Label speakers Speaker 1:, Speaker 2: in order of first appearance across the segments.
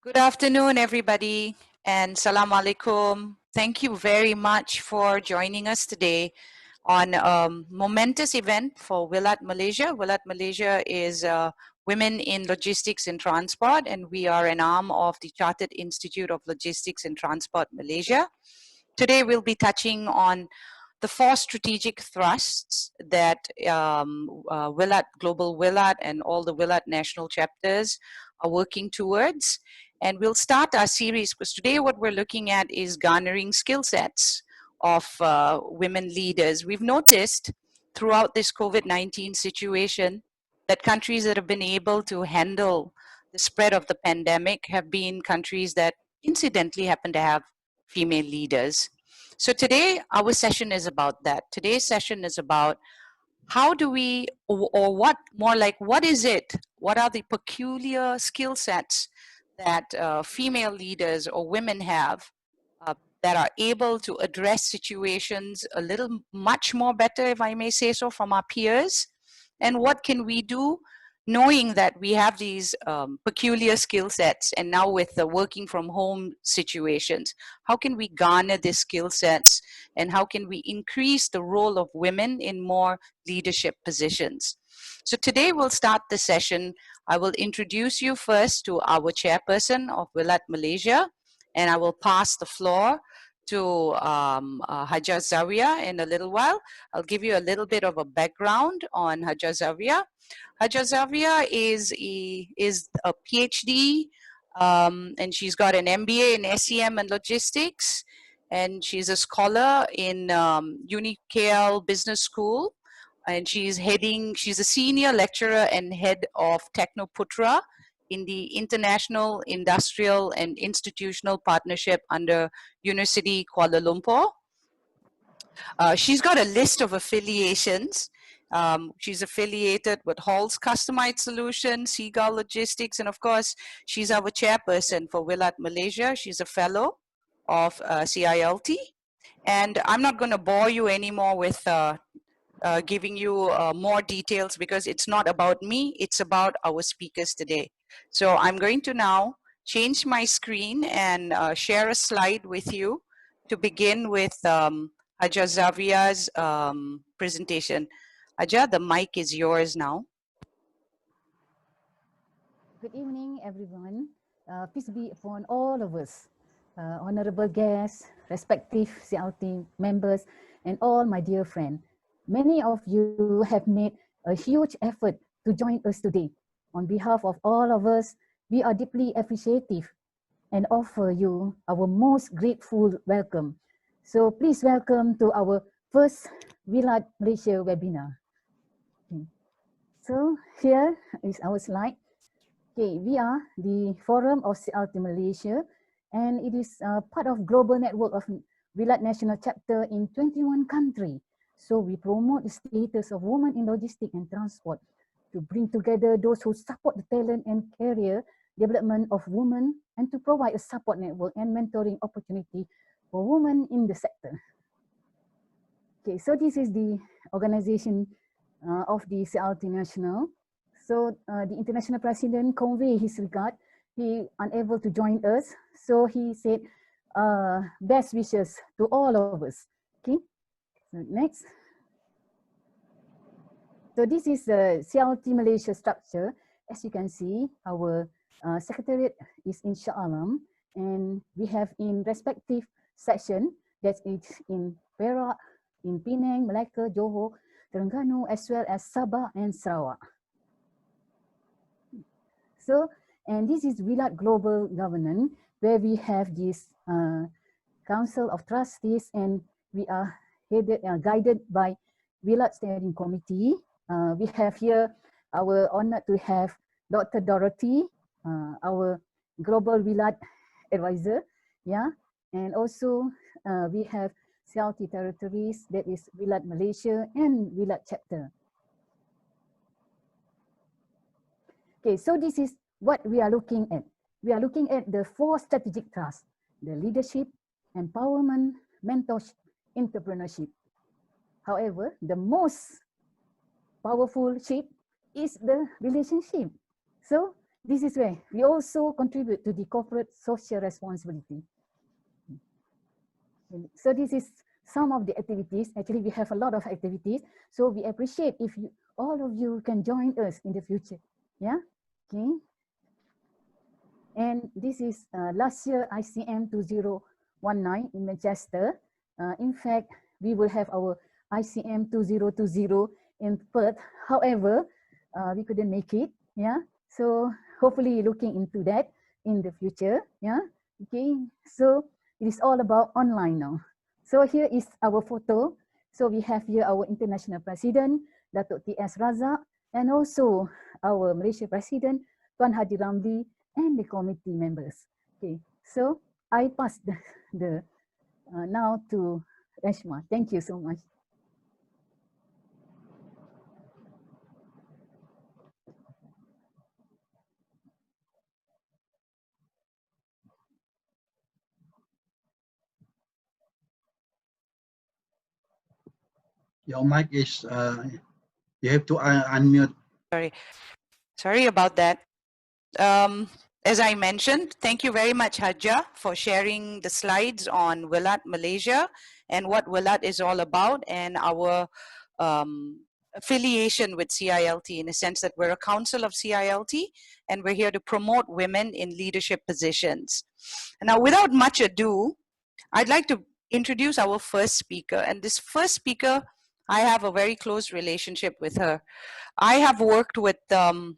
Speaker 1: Good afternoon, everybody, and salam alaikum. Thank you very much for joining us today on a momentous event for WiLAT Malaysia. WiLAT Malaysia is Women in Logistics and Transport, and we are an arm of the Chartered Institute of Logistics and Transport Malaysia. Today, we'll be touching on the 4 strategic thrusts that WiLAT, Global WiLAT, and all the WiLAT national chapters are working towards. And we'll start our series because today what we're looking at is garnering skill sets of women leaders. We've noticed throughout this COVID-19 situation that countries that have been able to handle the spread of the pandemic have been countries that incidentally happen to have female leaders. So today our session is about that. Today's session is about how do we, or what, more like what is it? What are the peculiar skill sets that female leaders or women have that are able to address situations a little much more better, if I may say so, from our peers? And what can we do knowing that we have these peculiar skill sets, and now with the working from home situations, how can we garner these skill sets, and how can we increase the role of women in more leadership positions? So today we'll start the session. I will introduce you first to our chairperson of WiLAT Malaysia, and I will pass the floor to Hajjah Zawiah in a little while. I'll give you a little bit of a background on Hajjah Zawiah. Hajjah Zawiah is a PhD, and she's got an MBA in SEM and logistics, and she's a scholar in UniKL Business School, and she's a senior lecturer and head of Teknoputra in the International Industrial and Institutional Partnership under Universiti Kuala Lumpur. She's got a list of affiliations. She's affiliated with Hall's Customized Solutions, Seagull Logistics, and of course, she's our chairperson for WiLAT Malaysia. She's a fellow of CILT. And I'm not going to bore you anymore with giving you more details because it's not about me, it's about our speakers today. So I'm going to now change my screen and share a slide with you to begin with Hajjah Zawiah's presentation. Hajjah, the mic is yours now.
Speaker 2: Good evening, everyone. Peace be upon all of us, honorable guests, respective CLT members, and all my dear friends. Many of you have made a huge effort to join us today. On behalf of all of us, we are deeply appreciative and offer you our most grateful welcome. So please welcome to our first WiLAT Malaysia webinar. Okay. So here is our slide. Okay, we are the Forum of CLT Malaysia, and it is part of global network of WiLAT National Chapter in 21 countries. So we promote the status of women in logistics and transport to bring together those who support the talent and career development of women and to provide a support network and mentoring opportunity for women in the sector. Okay, so this is the organization of the CLT National. So the international president conveyed his regard. He unable to join us. So he said, best wishes to all of us. Okay, so next. So this is the CLT Malaysia structure. As you can see, our secretariat is in Shah Alam, and we have in respective section that is in Perak, in Penang, Malacca, Johor, Terengganu, as well as Sabah and Sarawak. So, and this is WiLAT Global Governance, where we have this Council of Trustees, and we are headed, guided by WiLAT Steering Committee. We have here our honor to have Dr. Dorothy, our Global WiLAT Advisor, yeah, and also we have CLT territories, that is WiLAT Malaysia and WiLAT Chapter. Okay, so this is what we are looking at. We are looking at the 4 strategic thrusts: the leadership, empowerment, mentorship, entrepreneurship. However, the most powerful shape is the relationship. So this is where we also contribute to the corporate social responsibility. So this is some of the activities. Actually, we have a lot of activities. So we appreciate if you, all of you can join us in the future. Yeah, okay. And this is last year ICM 2019 in Manchester. In fact, we will have our ICM 2020 in Perth. However, we couldn't make it. Yeah, so hopefully looking into that in the future. Yeah, okay. So it is all about online now. So here is our photo. So we have here our international president, Datuk T.S. Razak, and also our Malaysia president, Tuan Haji Ramli, and the committee members. Okay, so I pass the now to Reshma. Thank you so much.
Speaker 3: Your mic is, you have to unmute.
Speaker 1: Sorry about that. As I mentioned, thank you very much, Hajjah, for sharing the slides on WiLAT Malaysia and what WiLAT is all about, and our affiliation with CILT, in a sense that we're a council of CILT and we're here to promote women in leadership positions. Now, without much ado, I'd like to introduce our first speaker. And this first speaker, I have a very close relationship with her. I have worked with Taksan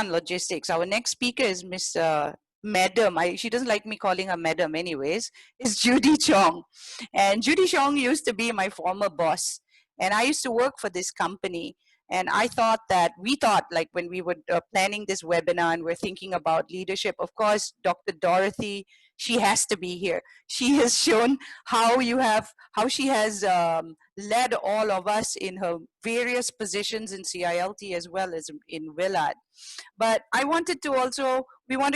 Speaker 1: Logistics. Our next speaker is Miss Madam. She doesn't like me calling her Madam anyways. It's Judy Chong. And Judy Chong used to be my former boss. And I used to work for this company. And I thought that, we thought, like when we were planning this webinar and we're thinking about leadership, of course, Dr. Dorothy, she has to be here. She has shown how she has led all of us in her various positions in CILT as well as in WiLAT. But we wanted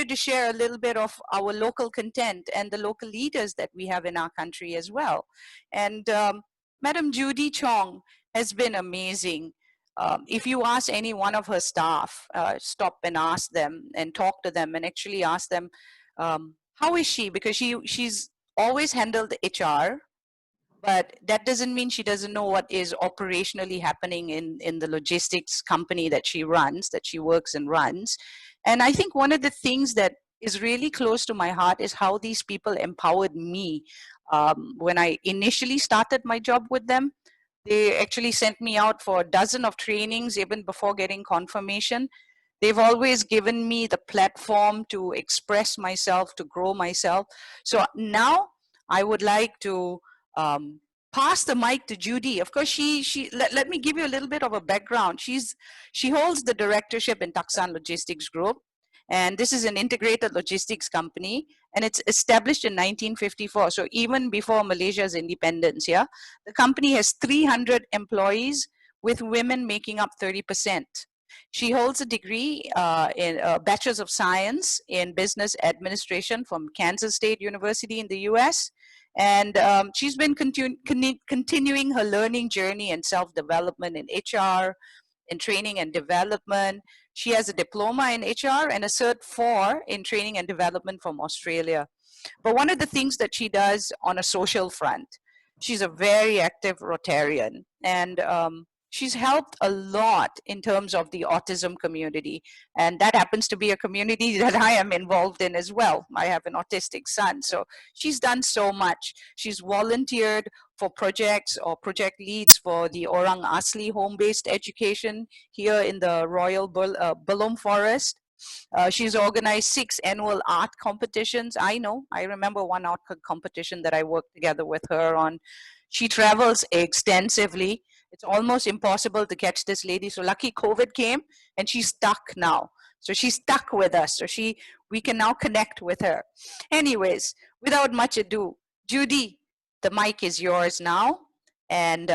Speaker 1: to share a little bit of our local content and the local leaders that we have in our country as well. And Madam Judy Chong has been amazing. If you ask any one of her staff, stop and ask them and talk to them and actually ask them, how is she? Because she's always handled HR, but that doesn't mean she doesn't know what is operationally happening in the logistics company that she runs, that she works and runs. And I think one of the things that is really close to my heart is how these people empowered me. When I initially started my job with them, they actually sent me out for a dozen of trainings even before getting confirmation. They've always given me the platform to express myself, to grow myself. So now I would like to pass the mic to Judy. Of course, let me give you a little bit of a background. She holds the directorship in Taksan Logistics Group. And this is an integrated logistics company, and it's established in 1954. So even before Malaysia's independence, yeah, the company has 300 employees, with women making up 30%. She holds a degree in a Bachelor's of Science in Business Administration from Kansas State University in the US. And she's been continuing her learning journey and self-development in HR, in training and development. She has a diploma in HR and a Cert 4 in training and development from Australia. But one of the things that she does on a social front, she's a very active Rotarian, and she's helped a lot in terms of the autism community. And that happens to be a community that I am involved in as well. I have an autistic son, so she's done so much. She's volunteered for projects or project leads for the Orang Asli home-based education here in the Royal Belum Forest. She's organized 6 annual art competitions. I remember one art competition that I worked together with her on. She travels extensively. It's almost impossible to catch this lady. So lucky COVID came and she's stuck now. So she's stuck with us. So we can now connect with her. Anyways, without much ado, Judy, the mic is yours now. And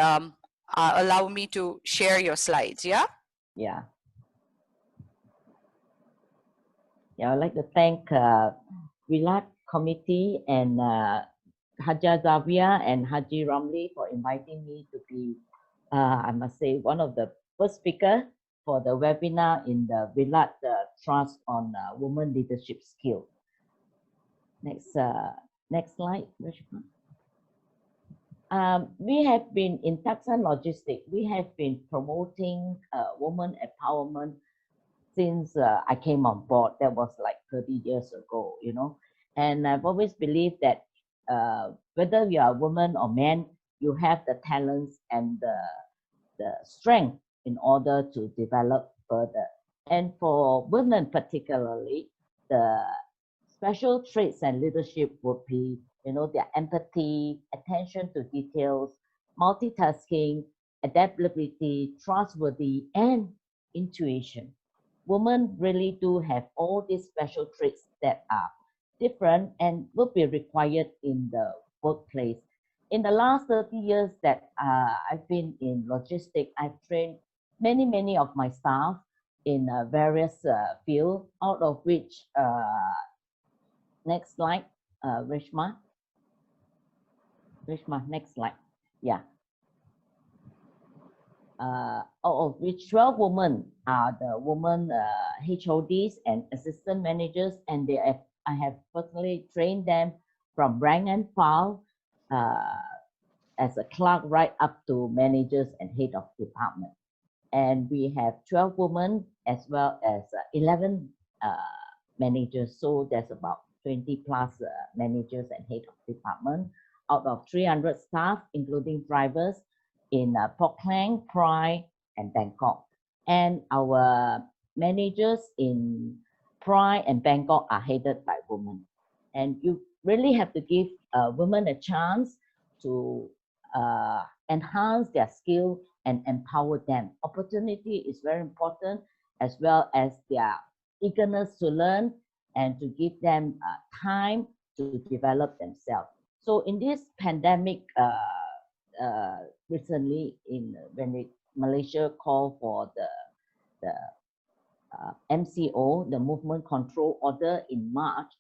Speaker 1: allow me to share your slides, yeah?
Speaker 4: Yeah. Yeah, I'd like to thank WiLAT committee and Hajjah Zawiah and Haji Ramli for inviting me to be, I must say, one of the first speaker for the webinar in the WiLAT Trust on Women Leadership Skill. Next slide, Reshma. We have been in Taksan Logistics, we have been promoting women empowerment since I came on board. That was like 30 years ago, you know. And I've always believed that whether you are a woman or man, you have the talents and the strength in order to develop further. And for women particularly, the special traits and leadership would be, you know, their empathy, attention to details, multitasking, adaptability, trustworthy, and intuition. Women really do have all these special traits that are different and will be required in the workplace. In the last 30 years that I've been in logistics, I've trained many of my staff in various fields, out of which, next slide, Reshma. Reshma, next slide. Yeah. Out of which 12 women are the women HODs and assistant managers, and I have personally trained them from rank and file as a clerk right up to managers and head of department. And we have 12 women as well as 11 managers. So there's about 20 plus managers and head of department out of 300 staff, including drivers in Port Klang, Prai, and Bangkok. And our managers in Prai and Bangkok are headed by women. And you really have to give women a chance to enhance their skill and empower them. Opportunity is very important, as well as their eagerness to learn and to give them time to develop themselves. So in this pandemic, recently, when Malaysia called for the MCO, the Movement Control Order in March,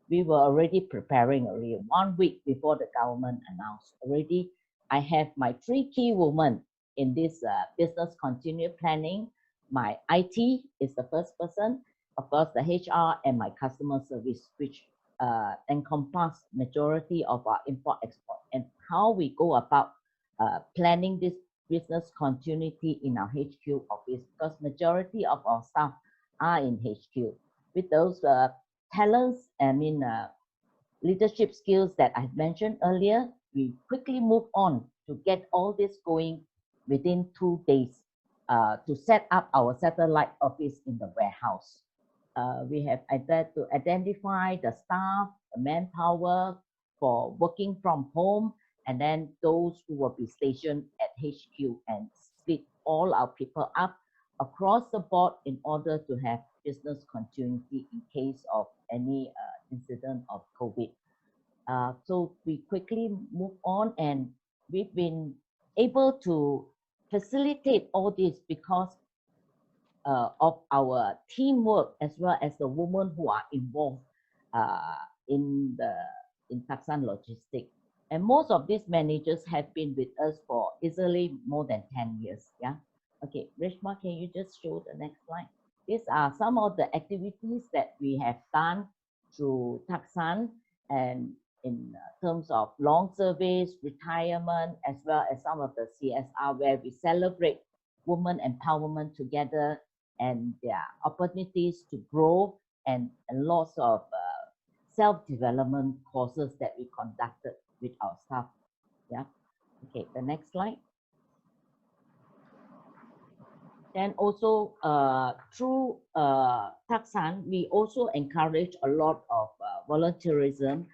Speaker 4: we were already preparing already 1 week before the government announced. Already, I have my 3 key women in this business continuity planning. My IT is the first person, of course, the HR and my customer service, which encompass majority of our import-export, and how we go about planning this business continuity in our HQ office, because majority of our staff are in HQ. With those talents, I mean, leadership skills that I've mentioned earlier, we quickly move on to get all this going within 2 days to set up our satellite office in the warehouse. We have to identify the staff, the manpower for working from home, and then those who will be stationed at HQ, and split all our people up across the board in order to have business continuity in case of any incident of COVID. So we quickly move on, and we've been able to facilitate all this because of our teamwork, as well as the women who are involved in Taksan Logistics. And most of these managers have been with us for easily more than 10 years. Yeah. Okay, Reshma, can you just show the next slide? These are some of the activities that we have done through Taksan, and in terms of long service, retirement, as well as some of the CSR, where we celebrate women empowerment together and their opportunities to grow, and lots of self-development courses that we conducted with our staff. Yeah. Okay, the next slide. Then also through Taksan, we also encourage a lot of volunteerism.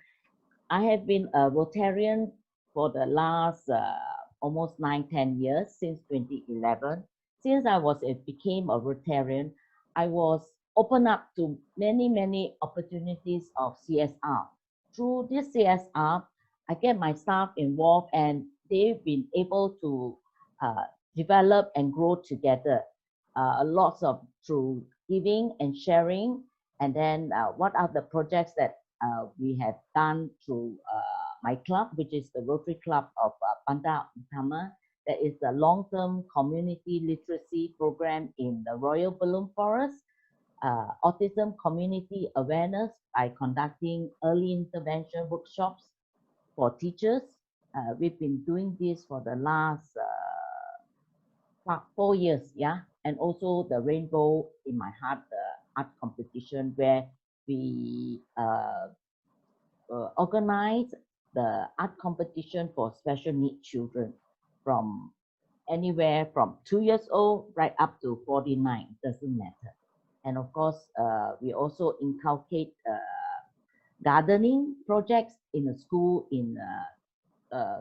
Speaker 4: I have been a Rotarian for the last almost 9-10 years, since 2011. Since became a Rotarian, I was opened up to many opportunities of CSR. Through this CSR, I get my staff involved, and they've been able to develop and grow together. Lots of through giving and sharing, and then what are the projects that we have done through my club, which is the Rotary Club of Bandar Utama, There is a long-term community literacy program in the Royal Balloon Forest, autism community awareness by conducting early intervention workshops for teachers. We've been doing this for the last 4 years, yeah. And also the Rainbow in My Heart art competition, where we organize the art competition for special need children from anywhere from 2 years old right up to 49, doesn't matter. And of course, we also inculcate gardening projects in a school, in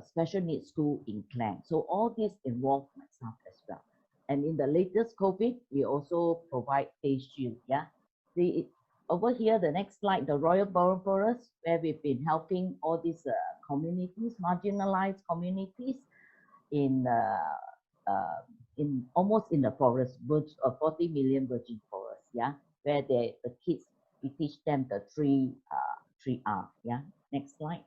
Speaker 4: special needs school in Klang. So all this involve myself as well. And in the latest COVID, we also provide face shield. Yeah, over here, the next slide, the Royal Balloon Forest, where we've been helping all these communities, marginalized communities, in almost in the forest, 40 million virgin forest. Yeah, where the kids, we teach them the three R. Yeah, next slide.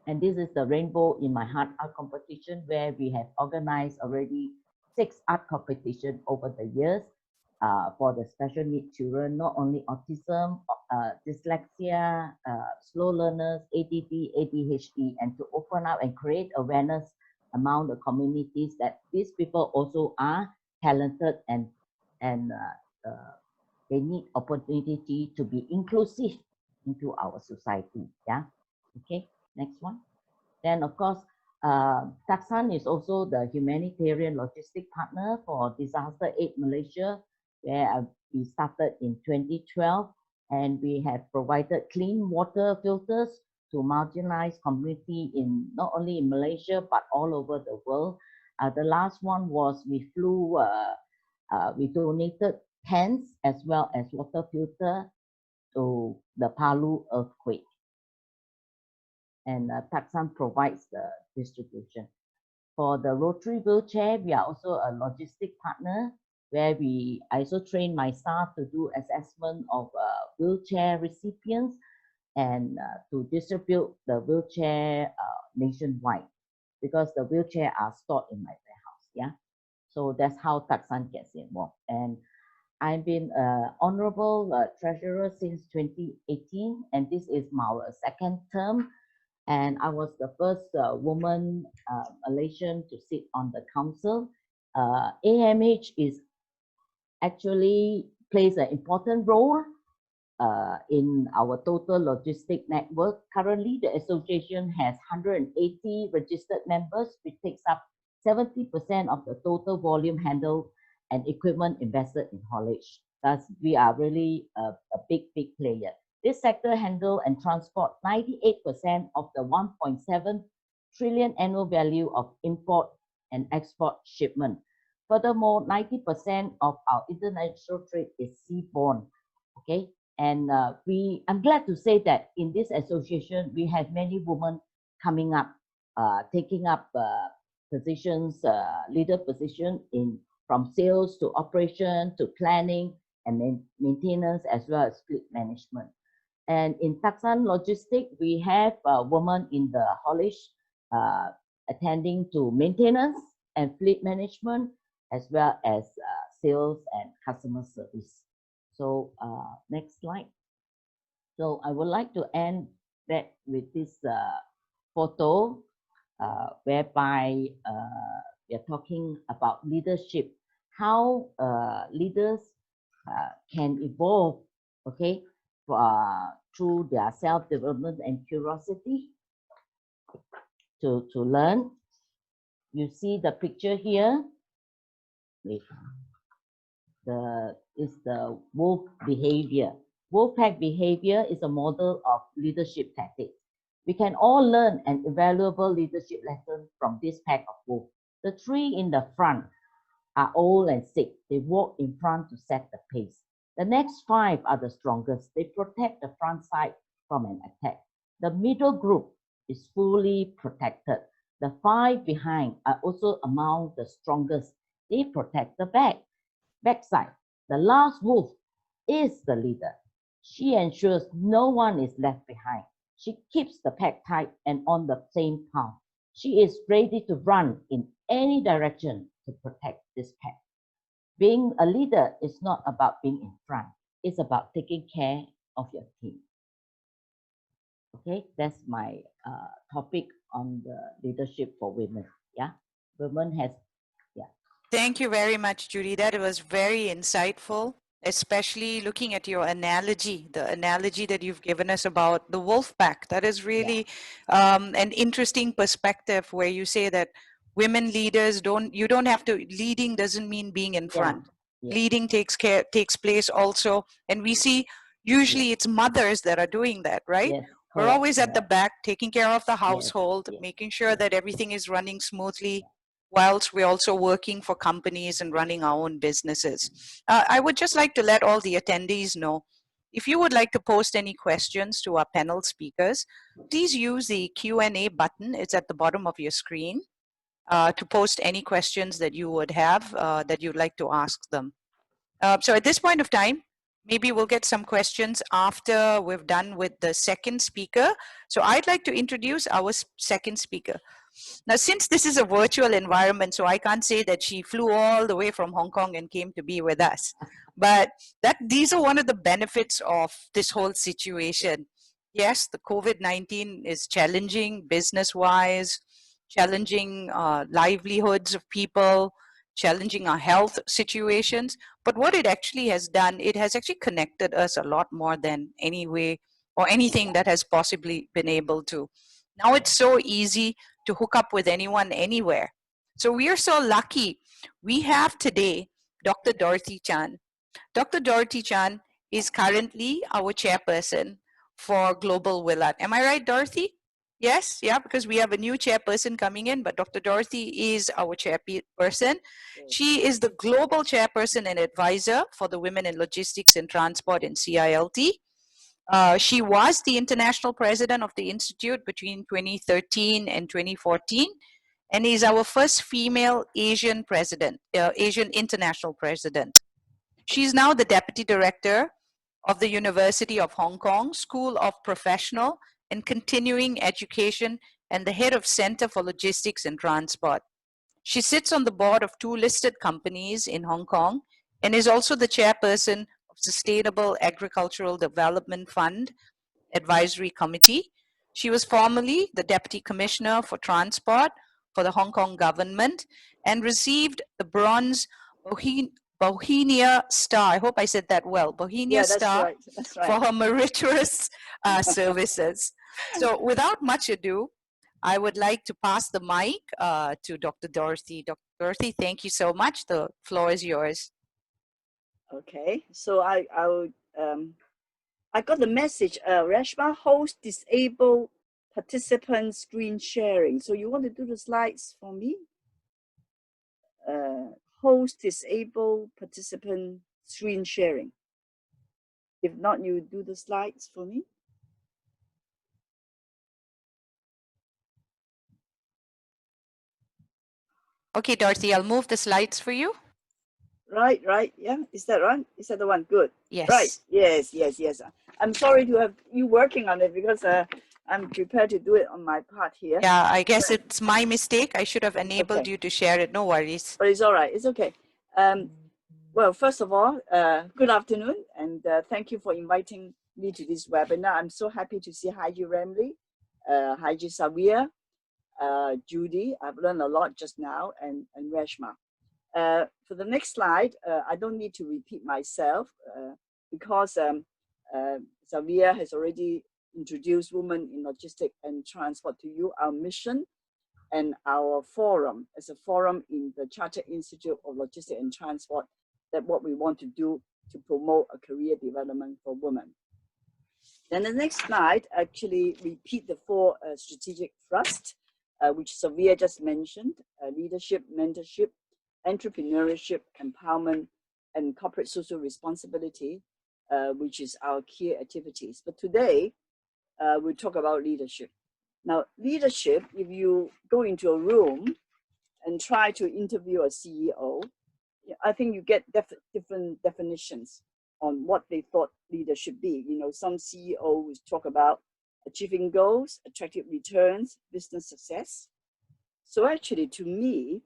Speaker 4: And this is the Rainbow in My Heart art competition, where we have organized already 6 art competitions over the years for the special need children, not only autism, dyslexia, slow learners, ADD, ADHD, and to open up and create awareness among the communities that these people also are talented and they need opportunity to be inclusive into our society. Yeah, okay. Next one. Then, of course, Taksan is also the humanitarian logistic partner for Disaster Aid Malaysia, where we started in 2012, and we have provided clean water filters to marginalized community in not only in Malaysia but all over the world. The last one was we donated tents as well as water filter to the Palu earthquake. And Taksan provides the distribution. For the Rotary wheelchair, we are also a logistic partner, where I also train my staff to do assessment of wheelchair recipients and to distribute the wheelchair nationwide, because the wheelchair are stored in my warehouse. Yeah, so that's how Taksan gets involved. And I've been honorable treasurer since 2018, and this is my second term. And I was the first woman Malaysian to sit on the council. AMH is actually plays an important role in our total logistic network. Currently, the association has 180 registered members, which takes up 70% of the total volume handled and equipment invested in haulage. Thus, we are really a big player. This sector handle and transport 98% of the 1.7 trillion annual value of import and export shipment. Furthermore, 90% of our international trade is seaborne. Okay, and I'm glad to say that in this association we have many women coming up, taking up positions, leader position from sales to operation to planning and maintenance, as well as fleet management. And in Taksan Logistics, we have a woman in the haulage attending to maintenance and fleet management, as well as sales and customer service. So next slide. So I would like to end that with this photo, whereby we are talking about leadership, how leaders can evolve, okay, through their self-development and curiosity to learn. You see the picture here. Is the wolf behavior. Wolf pack behavior is a model of leadership tactics. We can all learn an invaluable leadership lesson from this pack of wolves. The 3 in the front are old and sick. They walk in front to set the pace. The next 5 are the strongest. They protect the front side from an attack. The middle group is fully protected. The 5 behind are also among the strongest. They protect the backside. The last wolf is the leader. She ensures no one is left behind. She keeps the pack tight and on the same path. She is ready to run in any direction to protect this pet. Being a leader is not about being in front. It's about taking care of your team. Okay, that's my topic on the leadership for women. Yeah, women has, yeah.
Speaker 1: Thank you very much, Judy. That was very insightful, especially looking at your analogy, the analogy that you've given us about the wolf pack. That is really an interesting perspective where you say that women leaders you don't have to, leading doesn't mean being in front.
Speaker 4: Yeah.
Speaker 1: Leading takes place also. And we see usually it's mothers that are doing that, right?
Speaker 4: Yes,
Speaker 1: We're
Speaker 4: correct,
Speaker 1: always at the
Speaker 4: correct.
Speaker 1: back, taking care of the household,
Speaker 4: yes,
Speaker 1: making sure that everything is running smoothly, whilst we're also working for companies and running our own businesses. I would just like to let all the attendees know, if you would like to post any questions to our panel speakers, please use the Q&A button. It's at the bottom of your screen to post any questions that you would have that you'd like to ask them. So at this point of time, maybe we'll get some questions after we've done with the second speaker. So I'd like to introduce our second speaker. Now, since this is a virtual environment, so I can't say that she flew all the way from Hong Kong and came to be with us. But these are one of the benefits of this whole situation. Yes, the COVID-19 is challenging business-wise, challenging livelihoods of people, challenging our health situations. But what it actually has done, it has actually connected us a lot more than any way or anything that has possibly been able to. Now it's so easy to hook up with anyone anywhere. So we are so lucky. We have today Dr. Dorothy Chan. Dr. Dorothy Chan is currently our chairperson for Global WiLAT. Am I right, Dorothy? Yes, yeah, because we have a new chairperson coming in, but Dr. Dorothy is our chairperson. She is the global chairperson and advisor for the Women in Logistics and Transport in CILT. She was the international president of the Institute between 2013 and 2014, and is our first female Asian president, Asian international president. She's now the deputy director of the University of Hong Kong School of Professional and Continuing Education and the head of Center for Logistics and Transport. She sits on the board of 2 listed companies in Hong Kong and is also the chairperson of Sustainable Agricultural Development Fund Advisory Committee. She was formerly the Deputy Commissioner for Transport for the Hong Kong government and received the Bronze Bohemia Star. I hope I said that well. Bohemia Star for her meritorious services. So without much ado, I would like to pass the mic to Dr. Dorothy. Dr. Dorothy, thank you so much. The floor is yours.
Speaker 5: Okay, so I got the message. Reshma hosts disabled participant screen sharing. So you want to do the slides for me? Host disabled participant screen sharing. If not, you do the slides for me.
Speaker 1: Okay, Dorothy, I'll move the slides for you.
Speaker 5: Right, yeah. Is that right? Is that the one? Good.
Speaker 1: Yes.
Speaker 5: Right. Yes. I'm sorry to have you working on it because I'm prepared to do it on my part here.
Speaker 1: Yeah, I guess it's my mistake. I should have enabled you to share it. No worries.
Speaker 5: But it's all right. It's okay. Well, first of all, good afternoon, and thank you for inviting me to this webinar. I'm so happy to see Hajjah Ramli, Hajjah Zawiah, Judy. I've learned a lot just now, and Reshma. For the next slide, I don't need to repeat myself because Zawiah has already introduced Women in Logistics and Transport to you, our mission and our forum as a forum in the Chartered Institute of Logistics and Transport, that what we want to do to promote a career development for women. Then the next slide actually repeat the 4 strategic thrusts, which Zawiah just mentioned: leadership, mentorship, entrepreneurship, empowerment, and corporate social responsibility, which is our key activities. But today, we'll talk about leadership. Now, leadership, if you go into a room and try to interview a CEO, I think you get different definitions on what they thought leader should be. You know, some CEOs talk about achieving goals, attractive returns, business success. So actually, to me,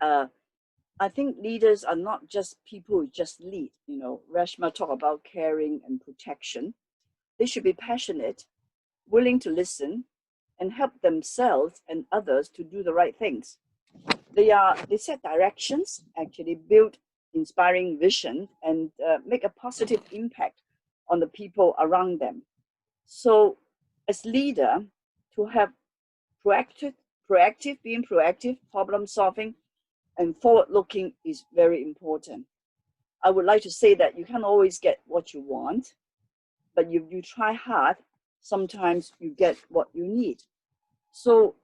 Speaker 5: I think leaders are not just people who just lead. You know, Reshma talked about caring and protection. They should be passionate, willing to listen, and help themselves and others to do the right things. They set directions, actually build inspiring vision, and make a positive impact on the people around them. So, as leader, to have being proactive, problem solving, and forward looking is very important. I would like to say that you can't always get what you want, but if you try hard, sometimes you get what you need. So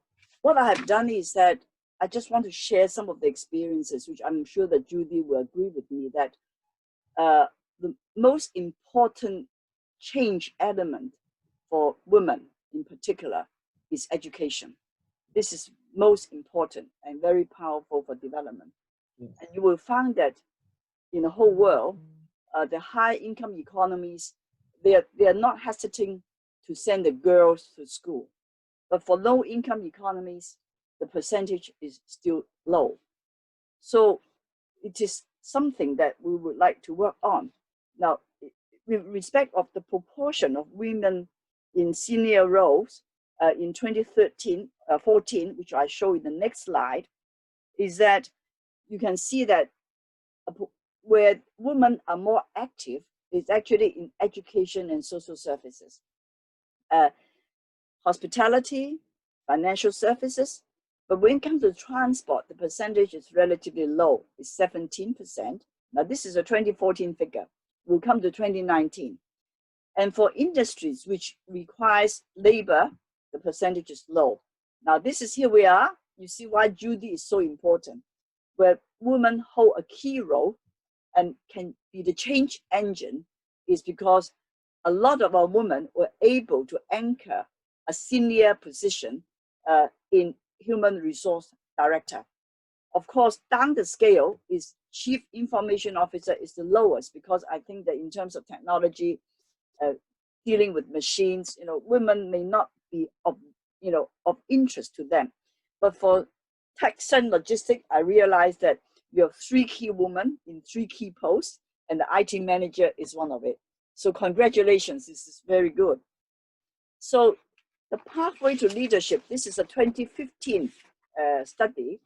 Speaker 5: what I have done is that I just want to share some of the experiences, which I'm sure that Judy will agree with me, that the most important change element for women in particular is education. This is most important and very powerful for development.
Speaker 4: Yes.
Speaker 5: And you will find that in the whole world, the high income economies, they are not hesitating to send the girls to school. But for low income economies, the percentage is still low. So it is something that we would like to work on. Now, with respect of the proportion of women in senior roles in 2014, which I show in the next slide, is that you can see that where women are more active is actually in education and social services. Hospitality, financial services, but when it comes to transport, the percentage is relatively low, it's 17%. Now this is a 2014 figure, we'll come to 2019. And for industries which requires labor, the percentage is low. Now this is here we are, you see why Judy is so important, where women hold a key role and can be the change engine is because a lot of our women were able to anchor a senior position in human resource director. Of course, down the scale is chief information officer is the lowest because I think that in terms of technology, dealing with machines, you know, women may not be of interest to them. But for tech and logistics, I realized that we have 3 key women in 3 key posts, and the IT manager is one of it. So congratulations, this is very good. So the pathway to leadership, this is a 2015 study,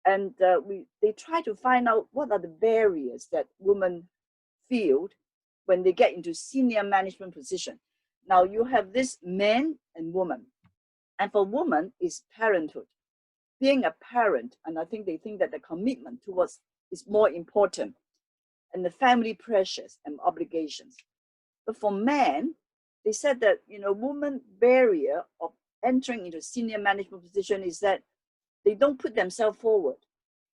Speaker 5: and they try to find out what are the barriers that women feel when they get into senior management position. Now you have this men and women, and for women is parenthood, being a parent, and I think they think that the commitment towards is more important, and the family pressures and obligations. But for men, they said that, you know, woman barrier of entering into senior management position is that they don't put themselves forward.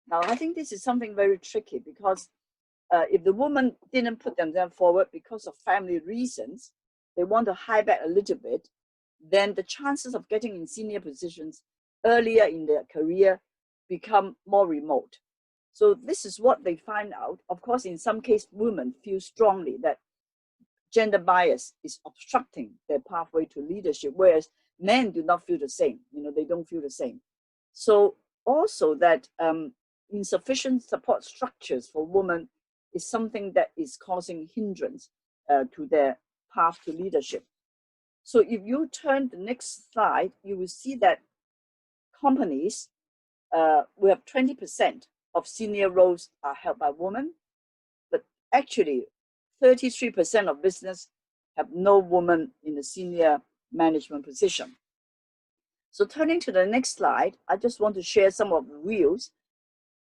Speaker 5: Now, I think this is something very tricky because if the woman didn't put themselves forward because of family reasons, they want to hide back a little bit, then the chances of getting in senior positions earlier in their career become more remote. So this is what they find out. Of course, in some cases, women feel strongly that gender bias is obstructing their pathway to leadership, whereas men do not feel the same. You know, they don't feel the same. So also that insufficient support structures for women is something that is causing hindrance to their path to leadership. So if you turn the next slide, you will see that companies, we have 20% of senior roles are held by women, but actually 33% of business have no woman in the senior management position. So turning to the next slide, I just want to share some of the views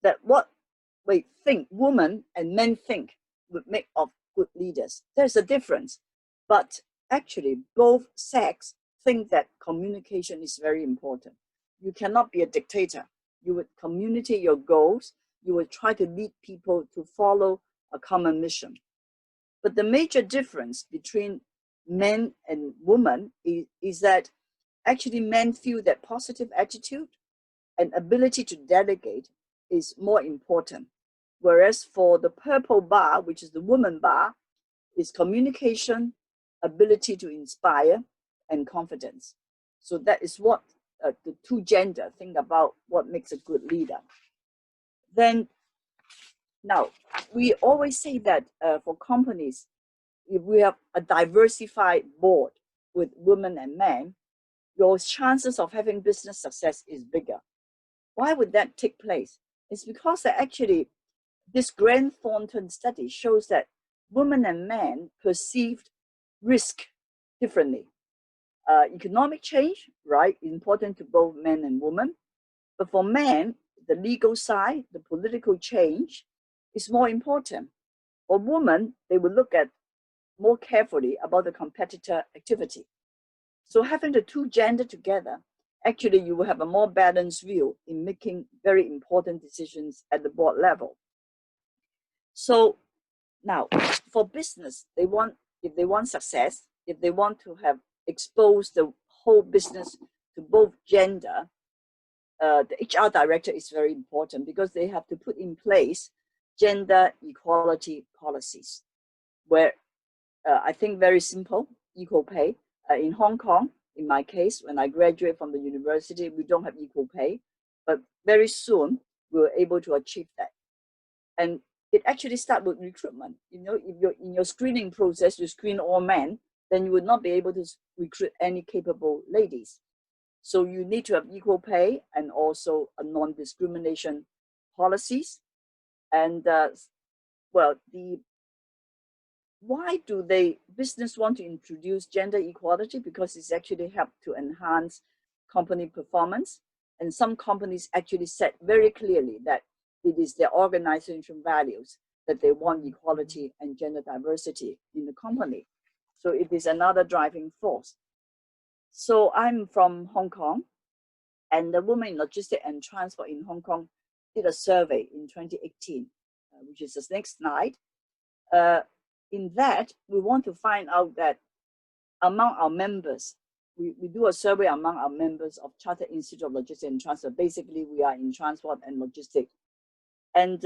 Speaker 5: that what we think women and men think would make of good leaders. There's a difference, but actually both sexes think that communication is very important. You cannot be a dictator. You would communicate your goals. You would try to lead people to follow a common mission. But the major difference between men and women is that actually men feel that positive attitude and ability to delegate is more important. Whereas for the purple bar, which is the woman bar, is communication, ability to inspire, and confidence. So that is what the two gender, think about what makes a good leader. Then, now, we always say that for companies, if we have a diversified board with women and men, your chances of having business success is bigger. Why would that take place? It's because that actually this Grant Thornton study shows that women and men perceived risk differently. Economic change, right, important to both men and women. But for men, the legal side, the political change is more important. For women, they will look at more carefully about the competitor activity. So having the two gender together, actually you will have a more balanced view in making very important decisions at the board level. So now for business, if they want success, if they want to have exposed the whole business to both gender, the HR director is very important because they have to put in place gender equality policies where I think very simple, equal pay. In Hong Kong, in my case, when I graduate from the university, we don't have equal pay, but very soon we were able to achieve that. And it actually starts with recruitment. You know, if you're in your screening process, you screen all men, then you would not be able to recruit any capable ladies. So you need to have equal pay and also a non-discrimination policies. And well, why do business want to introduce gender equality? Because it's actually helped to enhance company performance. And some companies actually said very clearly that it is their organization values that they want equality and gender diversity in the company. So it is another driving force. So I'm from Hong Kong, and the Women in Logistics and Transport in Hong Kong did a survey in 2018, which is the next slide. In that, we want to find out that among our members, we do a survey among our members of Chartered Institute of Logistics and Transport. Basically, we are in transport and logistics. And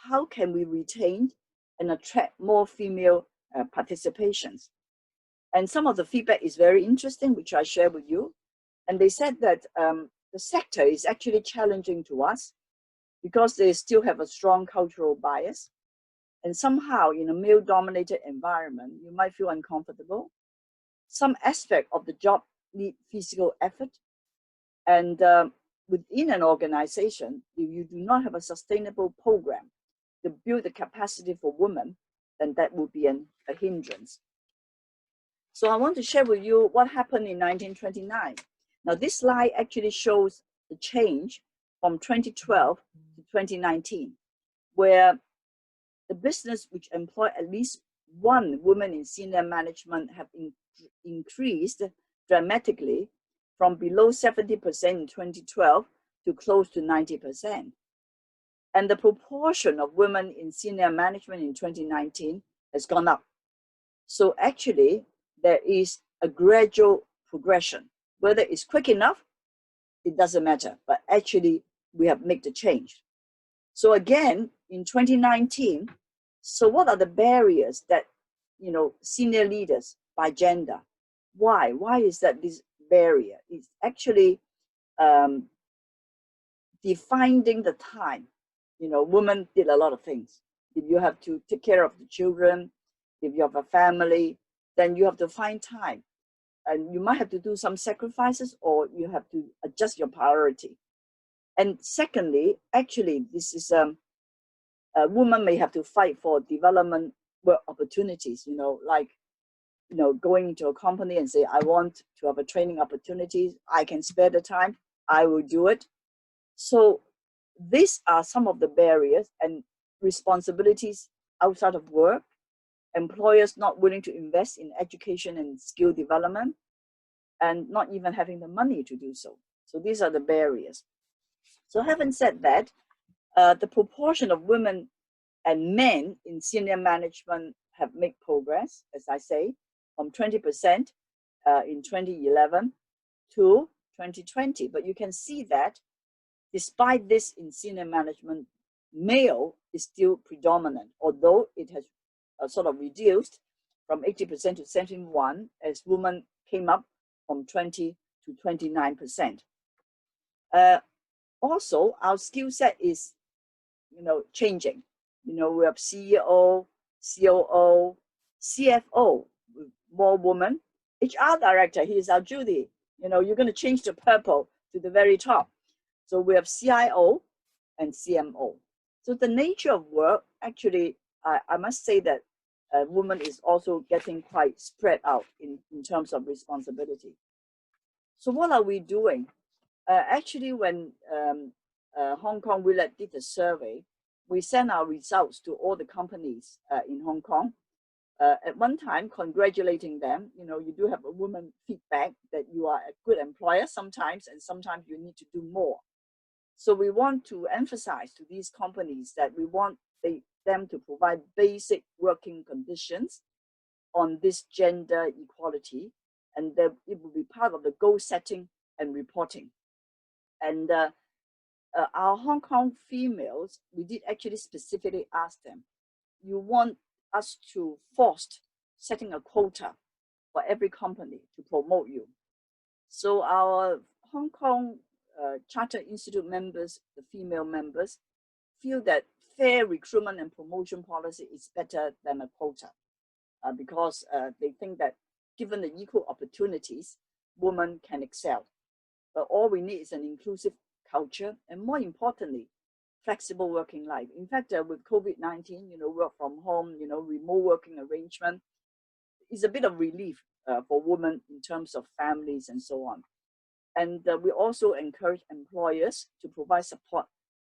Speaker 5: how can we retain and attract more female participations? And some of the feedback is very interesting, which I share with you. And they said that the sector is actually challenging to us because they still have a strong cultural bias. And somehow in a male-dominated environment, you might feel uncomfortable. Some aspect of the job need physical effort. And within an organization, if you do not have a sustainable program to build the capacity for women, then that would be a hindrance. So I want to share with you what happened in 1929. Now this slide actually shows the change from 2012 to 2019, where the business which employ at least one woman in senior management have increased dramatically from below 70% in 2012 to close to 90%. And the proportion of women in senior management in 2019 has gone up. So actually, there is a gradual progression. Whether it's quick enough, it doesn't matter, but actually we have made the change. So again, in 2019, so what are the barriers that, you know, senior leaders by gender? Why? Why is that this barrier? It's actually defining the time. You know, women did a lot of things. If you have to take care of the children, if you have a family, then you have to find time. And you might have to do some sacrifices, or you have to adjust your priority. And secondly, actually, this is a woman may have to fight for development work opportunities, you know, like, you know, going into a company and say, I want to have a training opportunity, I can spare the time, I will do it. So these are some of the barriers and responsibilities outside of work. Employers not willing to invest in education and skill development, and not even having the money to do so. So these are the barriers. So having said that, the proportion of women and men in senior management have made progress, as I say, from 20% in 2011 to 2020. But you can see that despite this in senior management, male is still predominant, although it has sort of reduced from 80% to 71% as women came up from 20 to 29%. Also, our skill set is, changing. We have CEO, COO, CFO, more women. HR director, here's our Judy. You're going to change the purple to the very top. So we have CIO and CMO. So the nature of work, actually, I must say that women is also getting quite spread out in terms of responsibility. So what are we doing? Actually, when Hong Kong WiLAT did the survey, we sent our results to all the companies in Hong Kong. At one time, congratulating them. You do have a woman feedback that you are a good employer sometimes, and sometimes you need to do more. So we want to emphasize to these companies that we want them to provide basic working conditions on this gender equality, and that it will be part of the goal setting and reporting. And our Hong Kong females, we did actually specifically ask them, you want us to force setting a quota for every company to promote you. So our Hong Kong Charter Institute members, the female members, feel that fair recruitment and promotion policy is better than a quota because they think that given the equal opportunities, women can excel. But all we need is an inclusive culture, and more importantly, flexible working life. In fact, with COVID-19, work from home, remote working arrangement is a bit of relief for women in terms of families and so on. And we also encourage employers to provide support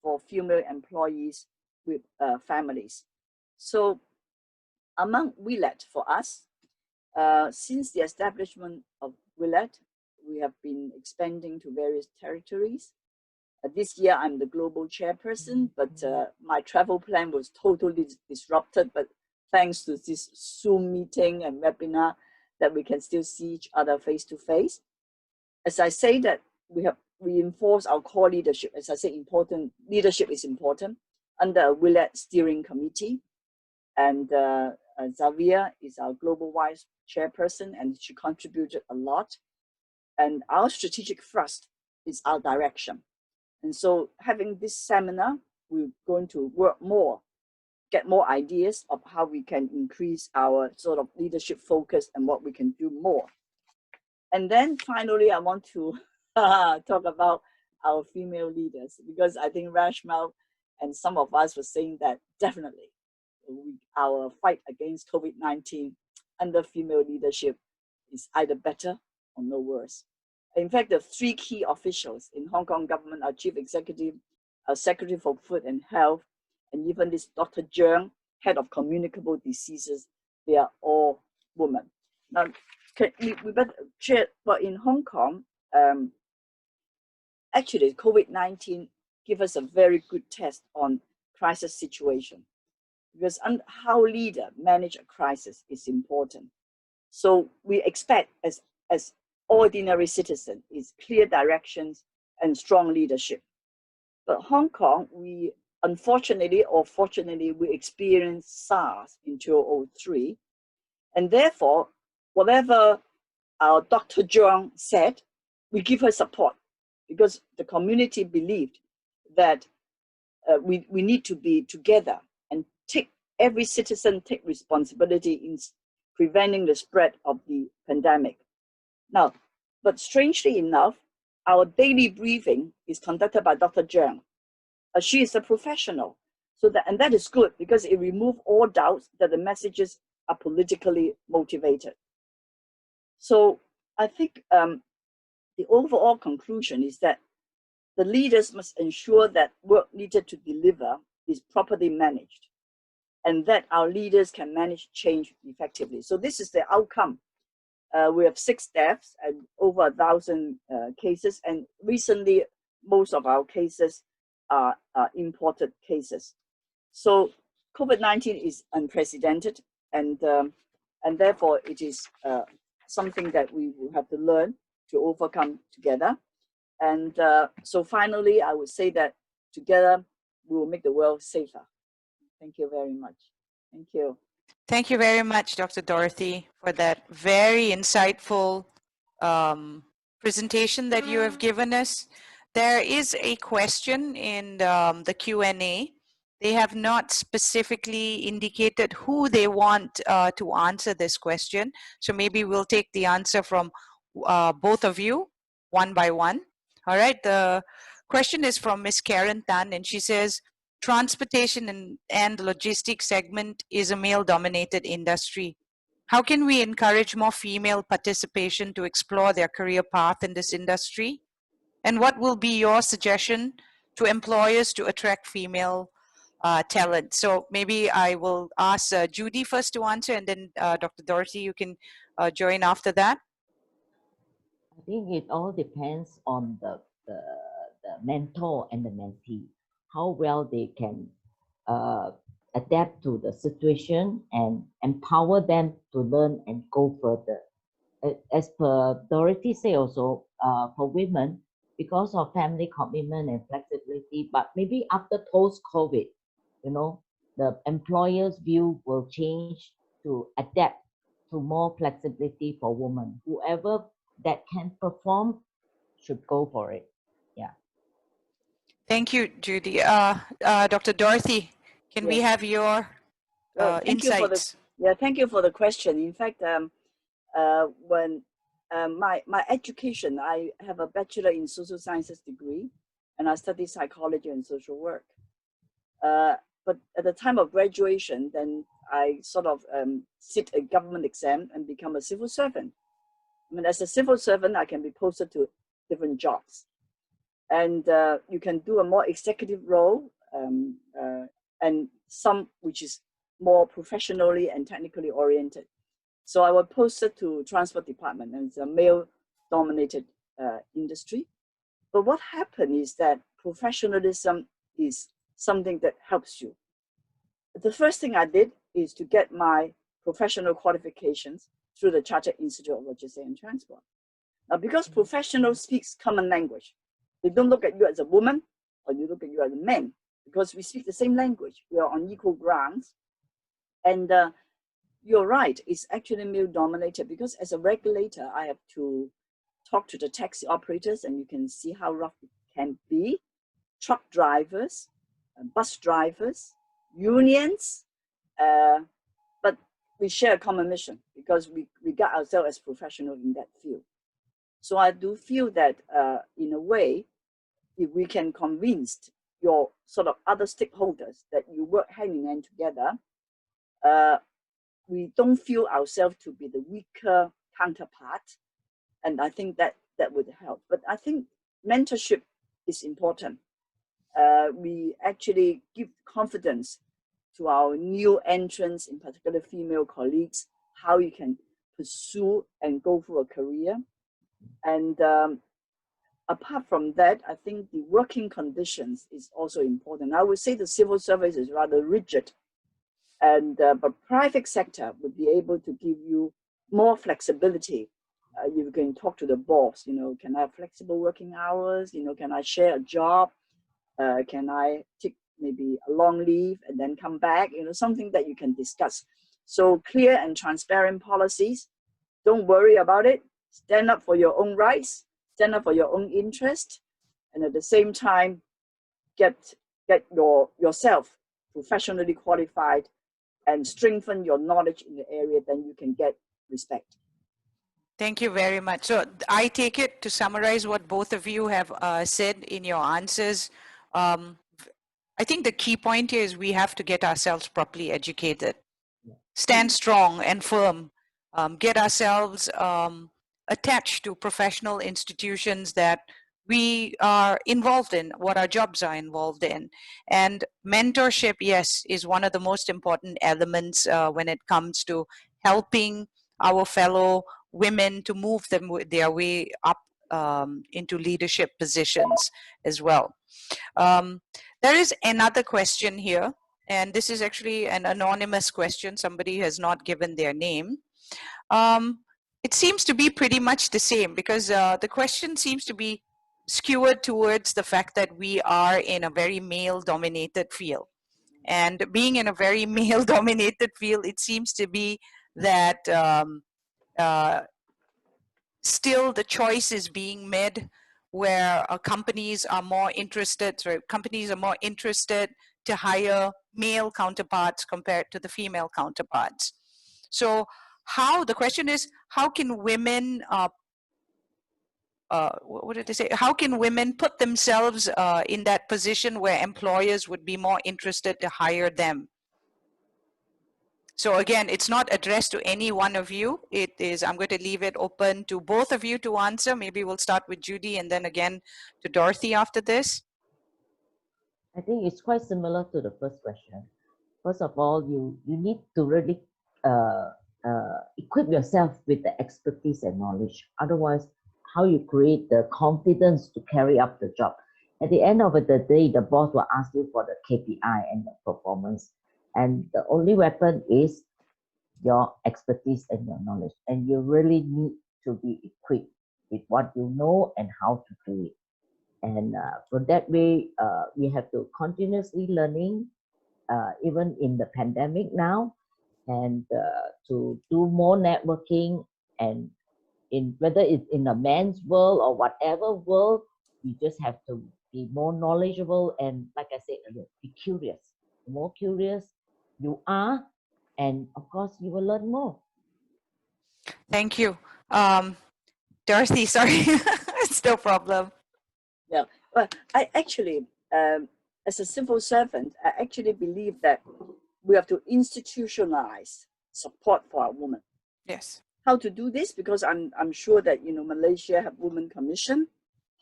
Speaker 5: for female employees with families. So among WiLAT, for us, since the establishment of WiLAT, we have been expanding to various territories. This year, I'm the global chairperson, but my travel plan was totally disrupted. But thanks to this Zoom meeting and webinar, that we can still see each other face to face. As I say that we have reinforced our core leadership. As I say, important leadership is important under a WiLAT steering committee. And Zawiah is our global vice chairperson, and she contributed a lot. And our strategic thrust is our direction. And so having this seminar, we're going to work more, get more ideas of how we can increase our sort of leadership focus and what we can do more. And then finally, I want to talk about our female leaders, because I think Reshma and some of us were saying that definitely our fight against COVID-19 under female leadership is either better or no worse. In fact, the three key officials in Hong Kong government, our chief executive, our secretary for food and health, and even this Dr. Zhang, head of communicable diseases, they are all women. Now, we better share, but in Hong Kong, actually COVID-19 give us a very good test on crisis situation, because how leader manage a crisis is important. So we expect as ordinary citizen is clear directions and strong leadership. But Hong Kong, we unfortunately or fortunately, we experienced SARS in 2003. And therefore, whatever our Dr. Zhang said, we give her support, because the community believed that we need to be together and every citizen take responsibility in preventing the spread of the pandemic. Now, but strangely enough, our daily briefing is conducted by Dr. Zhang. She is a professional, and that is good, because it removes all doubts that the messages are politically motivated. So I think the overall conclusion is that the leaders must ensure that work needed to deliver is properly managed, and that our leaders can manage change effectively. So this is the outcome. We have 6 deaths and over 1,000 cases, and recently most of our cases are imported cases. So COVID-19 is unprecedented, and therefore it is something that we will have to learn to overcome together. And so finally, I would say that together we will make the world safer. Thank you very much. Thank you.
Speaker 1: Thank you very much, Dr. Dorothy, for that very insightful presentation that you have given us. There is a question in the Q&A. They have not specifically indicated who they want to answer this question. So maybe we'll take the answer from both of you, one by one. All right, the question is from Ms. Karen Tan, and she says, transportation and logistics segment is a male-dominated industry. How can we encourage more female participation to explore their career path in this industry? And what will be your suggestion to employers to attract female talent? So maybe I will ask Judy first to answer, and then Dr. Dorothy, you can join after that.
Speaker 4: I think it all depends on the mentor and the mentee, how well they can adapt to the situation and empower them to learn and go further. As per Dorothy say also, for women, because of family commitment and flexibility, but maybe after post-COVID, you know, the employer's view will change to adapt to more flexibility for women. Whoever that can perform should go for it. Yeah.
Speaker 1: Thank you, Judy. Dr. Dorothy, can we
Speaker 5: Yes.
Speaker 1: have your
Speaker 5: Thank you for the
Speaker 1: insights?
Speaker 5: thank you for the question. In fact, when my education, I have a bachelor in social sciences degree, and I study psychology and social work. But at the time of graduation, then I sort of sit a government exam and become a civil servant. I mean, as a civil servant, I can be posted to different jobs, and you can do a more executive role, and some which is more professionally and technically oriented. So I was posted to transport department, and it's a male-dominated industry. But what happened is that professionalism is something that helps you. The first thing I did is to get my professional qualifications through the Chartered Institute of Logistics and Transport. Now, because professionals speak common language, they don't look at you as a woman or you look at you as a man, because we speak the same language. We are on equal grounds. And you're right, it's actually male dominated, because as a regulator, I have to talk to the taxi operators, and you can see how rough it can be, truck drivers, bus drivers, unions, but we share a common mission because we regard ourselves as professionals in that field. So I do feel that in a way, if we can convince your sort of other stakeholders that you work hand in hand together, we don't feel ourselves to be the weaker counterpart. And I think that would help. But I think mentorship is important. We actually give confidence to our new entrants, in particular female colleagues, how you can pursue and go through a career. And apart from that, I think the working conditions is also important. I would say the civil service is rather rigid, and but private sector would be able to give you more flexibility. You can talk to the boss, you know, can I have flexible working hours? You know, can I share a job? Can I take maybe a long leave and then come back? You know, something that you can discuss. So clear and transparent policies. Don't worry about it. Stand up for your own rights. Stand up for your own interest, and at the same time, get yourself professionally qualified and strengthen your knowledge in the area. Then you can get respect.
Speaker 1: Thank you very much. So I take it, to summarize what both of you have said in your answers, I think the key point here is we have to get ourselves properly educated, stand strong and firm, get ourselves attached to professional institutions that we are involved in, what our jobs are involved in. And mentorship, yes, is one of the most important elements when it comes to helping our fellow women to move their way up into leadership positions as well. There is another question here, and this is actually an anonymous question. Somebody has not given their name. It seems to be pretty much the same, because the question seems to be skewered towards the fact that we are in a very male-dominated field. And being in a very male-dominated field, it seems to be that still the choice is being made where companies are more interested to hire male counterparts compared to the female counterparts. So the question is, how can women, what did they say? How can women put themselves in that position where employers would be more interested to hire them? So again, it's not addressed to any one of you. It is, I'm going to leave it open to both of you to answer. Maybe we'll start with Judy and then again to Dorothy after this.
Speaker 4: I think it's quite similar to the first question. First of all, you need to really equip yourself with the expertise and knowledge. Otherwise, how you create the confidence to carry up the job. At the end of the day, the boss will ask you for the KPI and the performance. And the only weapon is your expertise and your knowledge. And you really need to be equipped with what you know and how to do it. And for that way, we have to continuously learning, even in the pandemic now, and to do more networking, and in whether it's in a man's world or whatever world, you just have to be more knowledgeable, and like I said earlier, be curious. The more curious you are, and of course you will learn more.
Speaker 1: Thank you. Dorothy, sorry, it's no problem.
Speaker 5: Yeah, well, I actually, as a civil servant, I actually believe that we have to institutionalize support for our women.
Speaker 1: Yes.
Speaker 5: How to do this? Because I'm sure that, you know, Malaysia have Women Commission,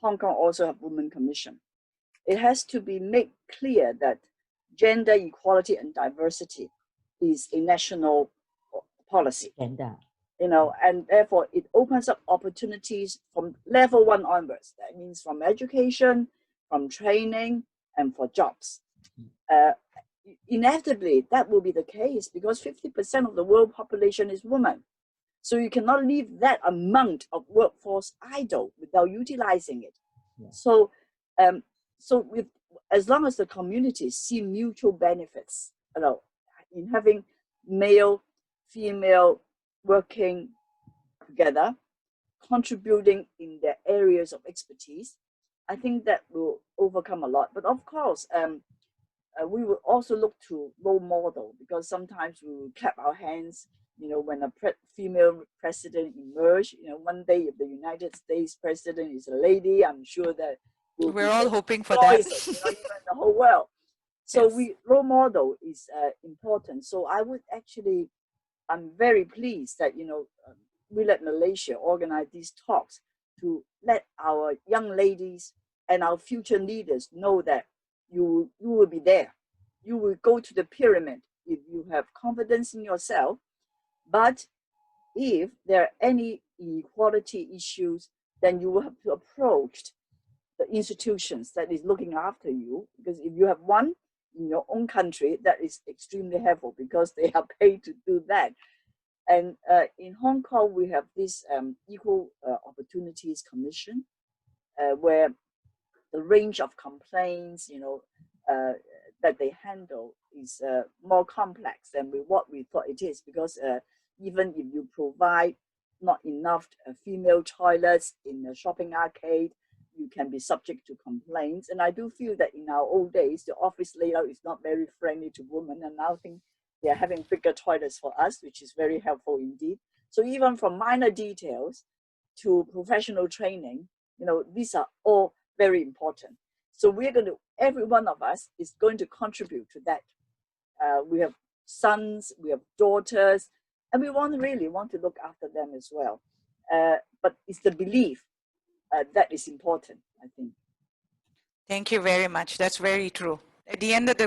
Speaker 5: Hong Kong also have Women Commission. It has to be made clear that gender equality and diversity is a national policy.
Speaker 4: Gender.
Speaker 5: You know, and therefore it opens up opportunities from level 1 onwards. That means from education, from training, and for jobs. Inevitably, that will be the case because 50% of the world population is women. So you cannot leave that amount of workforce idle without utilizing it. Yeah. So, as long as the communities see mutual benefits, you know, in having male, female working together, contributing in their areas of expertise, I think that will overcome a lot. But of course, we will also look to role model, because sometimes we will clap our hands, you know, when a female president emerge. You know, one day if the United States president is a lady, I'm sure that
Speaker 1: we're all hoping for that.
Speaker 5: You know, even in the whole world. So
Speaker 1: yes.
Speaker 5: Role model is important. So I would actually, I'm very pleased that, you know, WiLAT Malaysia organize these talks to let our young ladies and our future leaders know that you will be there. You will go to the pyramid if you have confidence in yourself. But if there are any inequality issues, then you will have to approach the institutions that is looking after you. Because if you have one in your own country, that is extremely helpful because they are paid to do that. And in Hong Kong, we have this Equal Opportunities Commission, where the range of complaints, you know, that they handle is more complex than what we thought it is. Because even if you provide not enough female toilets in the shopping arcade, you can be subject to complaints. And I do feel that in our old days, the office layout is not very friendly to women, and now I think they are having bigger toilets for us, which is very helpful indeed. So even from minor details to professional training, you know, these are all very important. So we're going to, every one of us is going to contribute to that. We have sons, we have daughters, and we really want to look after them as well. But it's the belief that is important, I think.
Speaker 1: Thank you very much. That's very true. At the end of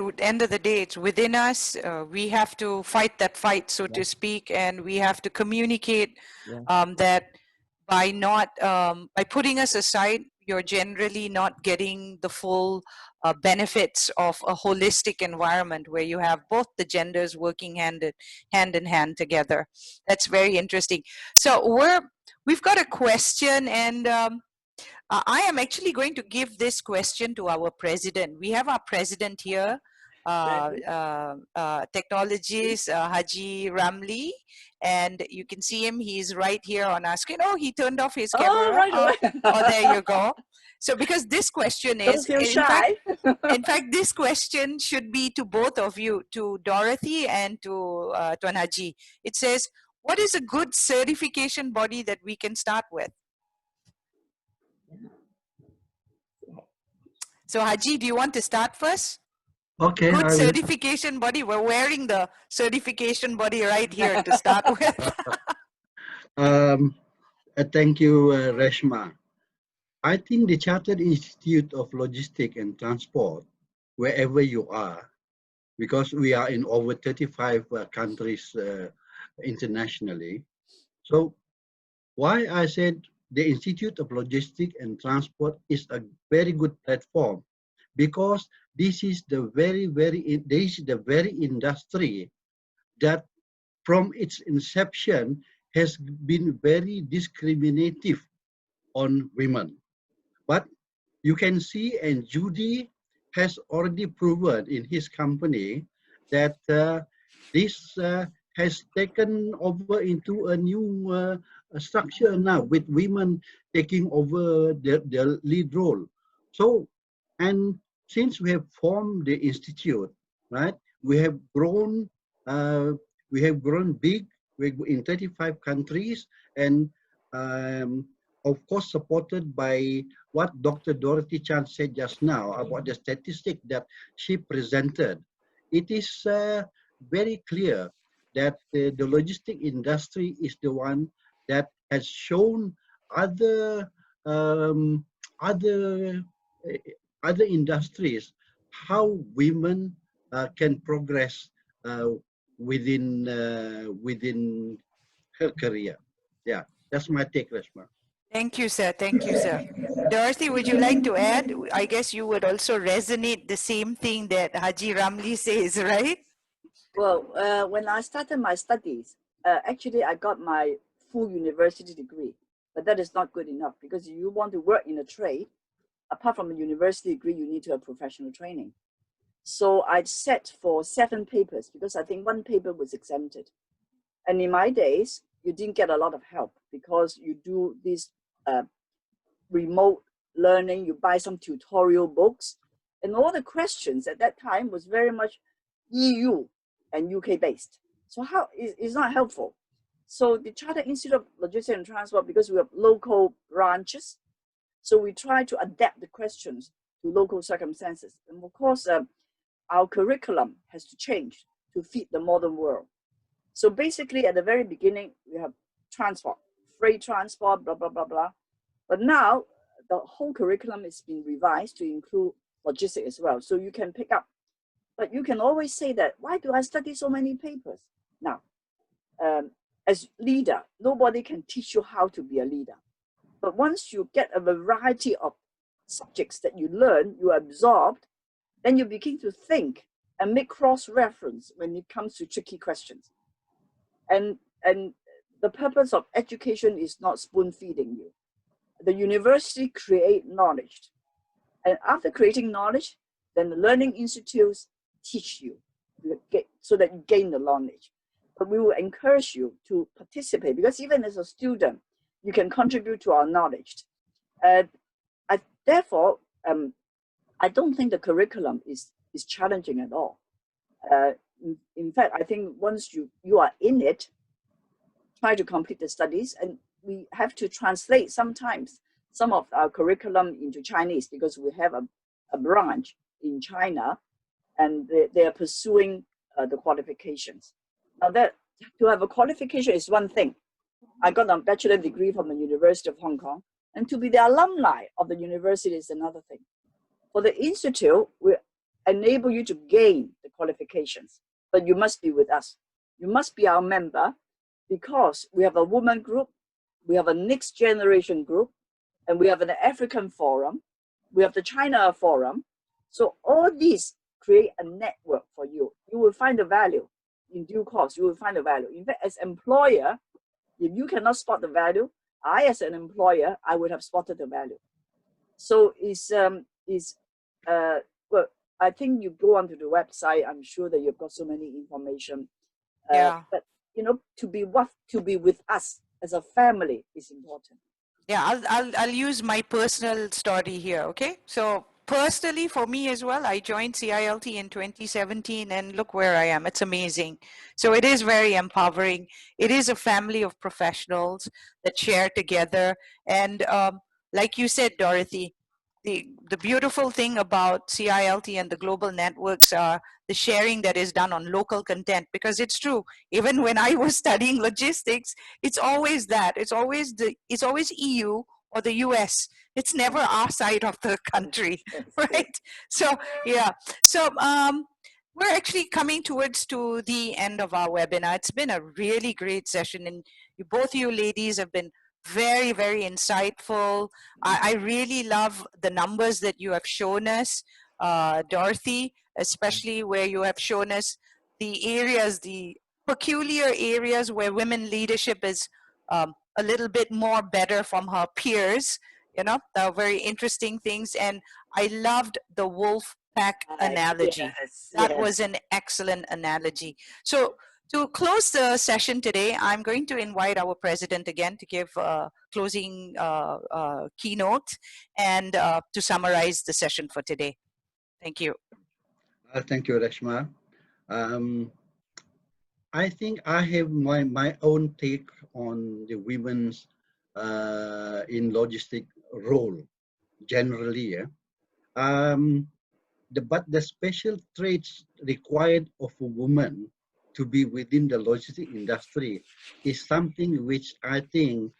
Speaker 1: the day, it's within us. We have to fight that fight, so to speak, and we have to communicate that by not by putting us aside, you're generally not getting the full benefits of a holistic environment where you have both the genders working hand in hand together. That's very interesting. So we've got a question, and I am actually going to give this question to our president. We have our president here, technologist, Haji Ramli, and you can see him. He's right here on our screen. Oh, he turned off his
Speaker 5: Oh,
Speaker 1: camera.
Speaker 5: right away.
Speaker 1: Oh, there you go. So because this question
Speaker 5: Don't
Speaker 1: is,
Speaker 5: feel
Speaker 1: in fact,
Speaker 5: shy.
Speaker 1: this question should be to both of you, to Dorothy and to Tuan Haji. It says, what is a good certification body that we can start with? So Haji, do you want to start first?
Speaker 3: Okay,
Speaker 1: Good
Speaker 3: I will.
Speaker 1: certification body. We're wearing the certification body right here to start with.
Speaker 3: Thank you, Reshma. I think the Chartered Institute of Logistics and Transport, wherever you are, because we are in over 35 countries internationally. So why I said the Institute of Logistics and Transport is a very good platform, because this is the very industry that from its inception has been very discriminative on women. But you can see, and Judy has already proven in his company that this has taken over into a new structure now, with women taking over the lead role. So, and since we have formed the institute, right, we have grown big. We're in 35 countries, and of course supported by what Dr. Dorothy Chan said just now about the statistic that she presented. It is very clear that the logistic industry is the one that has shown other um, other other industries how women can progress within her career. Yeah, that's my take, Reshma.
Speaker 1: Thank you, sir. Thank you, sir. Dorothy, would you like to add? I guess you would also resonate the same thing that Haji Ramli says, right?
Speaker 5: Well, when I started my studies, actually I got my full university degree, but that is not good enough, because if you want to work in a trade, apart from a university degree, you need to have professional training. So I set for 7 papers, because I think 1 paper was exempted. And in my days, you didn't get a lot of help, because you do this remote learning, you buy some tutorial books, and all the questions at that time was very much EU and UK based. So how it's not helpful. So the Chartered Institute of Logistics and Transport, because we have local branches, so we try to adapt the questions to local circumstances. And of course, our curriculum has to change to fit the modern world. So basically, at the very beginning, we have transport, freight transport, blah, blah, blah, blah. But now, the whole curriculum is being revised to include logistics as well. So you can pick up. But you can always say that, why do I study so many papers? Now, as leader, nobody can teach you how to be a leader. But once you get a variety of subjects that you learn, you absorbed, then you begin to think and make cross-reference when it comes to tricky questions. And the purpose of education is not spoon-feeding you. The university create knowledge. And after creating knowledge, then the learning institutes teach you so that you gain the knowledge. But we will encourage you to participate, because even as a student, you can contribute to our knowledge. Therefore, I don't think the curriculum is challenging at all. In fact, I think once you are in it, try to complete the studies, and we have to translate sometimes some of our curriculum into Chinese, because we have a branch in China, and they are pursuing the qualifications. Now, that to have a qualification is one thing. I got a bachelor degree from the University of Hong Kong, and to be the alumni of the university is another thing. For the institute, we enable you to gain the qualifications, but you must be with us. You must be our member, because we have a woman group, we have a next generation group, and we have an African forum, we have the China forum. So all these create a network for you. You will find the value in due course. You will find the value. In fact, as employer, if you cannot spot the value, I as an employer, I would have spotted the value. So well, I think you go onto the website, I'm sure that you've got so many information.
Speaker 1: Yeah.
Speaker 5: But you know, to be with us as a family is important.
Speaker 1: Yeah, I'll use my personal story here, okay? So personally, for me as well, I joined CILT in 2017 and look where I am. It's amazing. So it is very empowering. It is a family of professionals that share together. And like you said, Dorothy, the beautiful thing about CILT and the global networks are the sharing that is done on local content, because it's true. Even when I was studying logistics, it's always that. It's always EU or the US. It's never our side of the country, right? So yeah. So we're actually coming towards to the end of our webinar. It's been a really great session, and both you ladies have been very, very insightful. I really love the numbers that you have shown us, Dorothy, especially where you have shown us the areas, the peculiar areas where women leadership is a little bit more better from her peers. You know, they are very interesting things. And I loved the wolf pack analogy. That was an excellent analogy. So to close the session today, I'm going to invite our president again to give a closing keynote and to summarize the session for today. Thank you.
Speaker 3: Thank you, Reshma. I think I have my own take on the women's in logistic role generally. Yeah? But the special traits required of a woman to be within the logistic industry is something which I think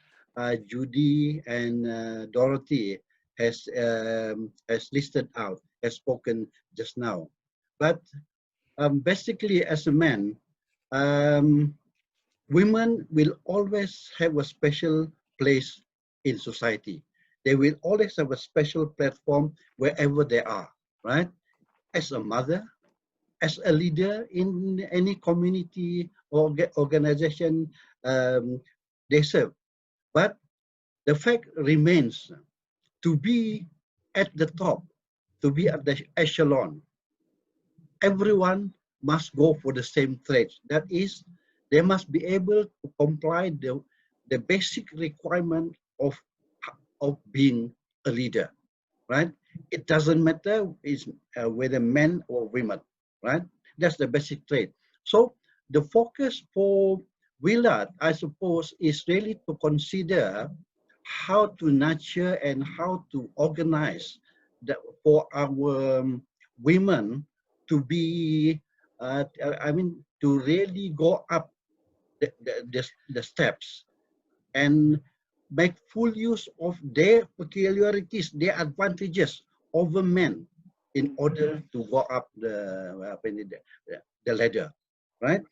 Speaker 3: Judy and Dorothy has listed out, has spoken just now. But basically, as a man, women will always have a special place in society. They will always have a special platform wherever they are, right? As a mother, as a leader in any community or organization they serve. But the fact remains, to be at the top, to be at the echelon, everyone must go for the same traits. That is, they must be able to comply the basic requirement of being a leader, right? It doesn't matter whether men or women, right? That's the basic trait. So the focus for WiLAT, I suppose, is really to consider how to nurture and how to organize for our women to be, to really go up the steps and make full use of their peculiarities, their advantages over men in order to go up the ladder, right?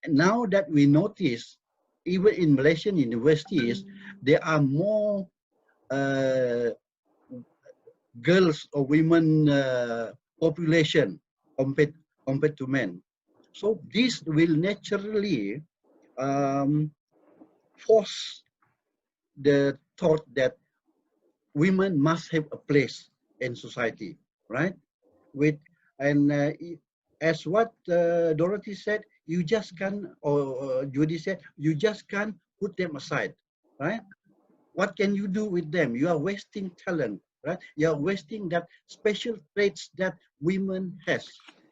Speaker 3: And now that we notice, even in Malaysian universities, there are more girls or women population compared to men. So this will naturally force the thought that women must have a place in society, right? As what Dorothy said, you just can't, or Judy said, you just can't put them aside, right? What can you do with them? You are wasting talent, right? You are wasting that special traits that women has,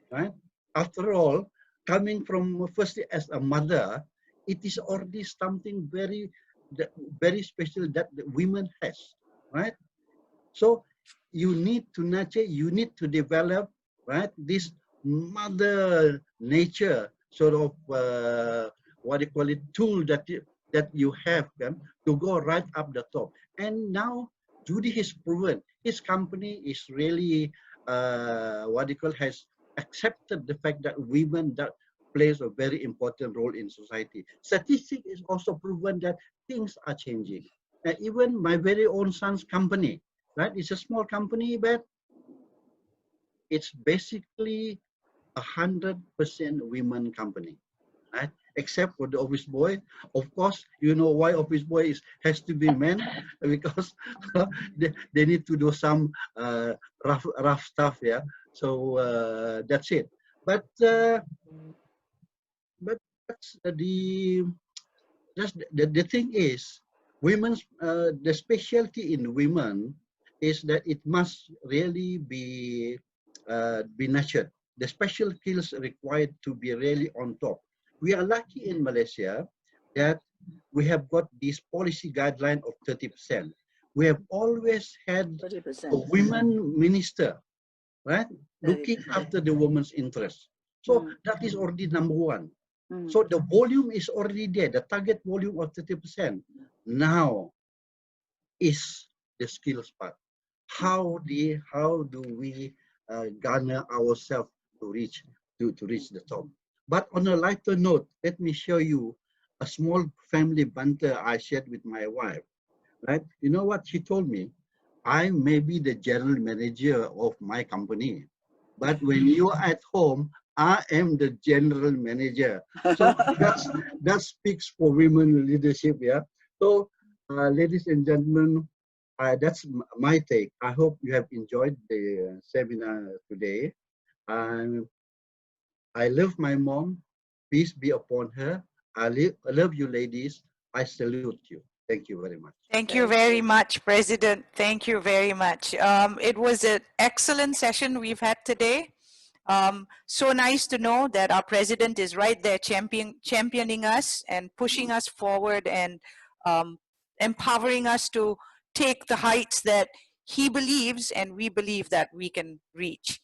Speaker 3: right? After all, coming from firstly as a mother, it is already something very special that the women has, right? So you need to nurture, you need to develop, right? This mother nature sort of what do you call it, tool that you have to go right up the top. And now Judy has proven his company is really has accepted the fact that women that plays a very important role in society. Statistics is also proven that things are changing. Even my very own son's company, right? It's a small company, but it's basically 100% women company, right? Except for the office boy. Of course, you know why office boy has to be men, because they need to do some rough stuff, yeah. So that's it. But that's the thing is, women's the specialty in women is that it must really be nurtured. The special skills required to be really on top. We are lucky in Malaysia that we have got this policy guideline of 30%. We have always had
Speaker 5: 30%.
Speaker 3: a women minister, right, looking
Speaker 5: 30%.
Speaker 3: after the women's interests. So that is already number one. So the volume is already there, the target volume of 30%. Now is the skills part. How do we garner ourselves to reach the top? But on a lighter note, let me show you a small family banter I shared with my wife. Right? You know what she told me? I may be the general manager of my company, but when you are at home, I am the general manager. So that speaks for women leadership, yeah. So, ladies and gentlemen, that's my take. I hope you have enjoyed the seminar today. I love my mom. Peace be upon her. I love you, ladies. I salute you. Thank you very much.
Speaker 1: Thank you very much, President. Thank you very much. It was an excellent session we've had today. So nice to know that our president is right there championing us and pushing us forward and empowering us to take the heights that he believes and we believe that we can reach.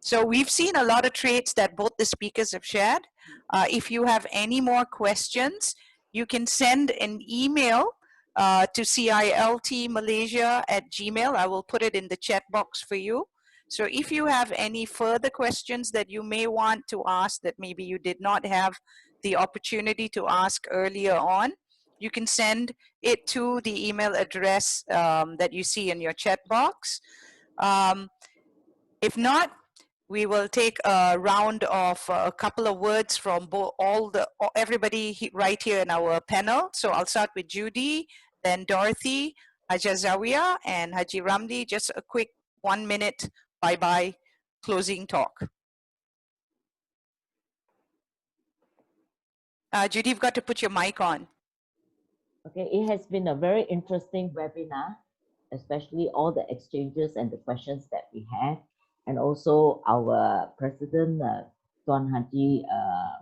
Speaker 1: So we've seen a lot of traits that both the speakers have shared. If you have any more questions, you can send an email to CILT Malaysia at Gmail. I will put it in the chat box for you. So if you have any further questions that you may want to ask that maybe you did not have the opportunity to ask earlier on, you can send it to the email address that you see in your chat box. If not, we will take a round of a couple of words from everybody right here in our panel. So I'll start with Judy, then Dorothy, Hajjah Zawiah, and Haji Ramli. Just a quick 1 minute bye-bye closing talk. Judy, you've got to put your mic on.
Speaker 4: Okay, it has been a very interesting webinar, especially all the exchanges and the questions that we had, and also our President, Tuan Haji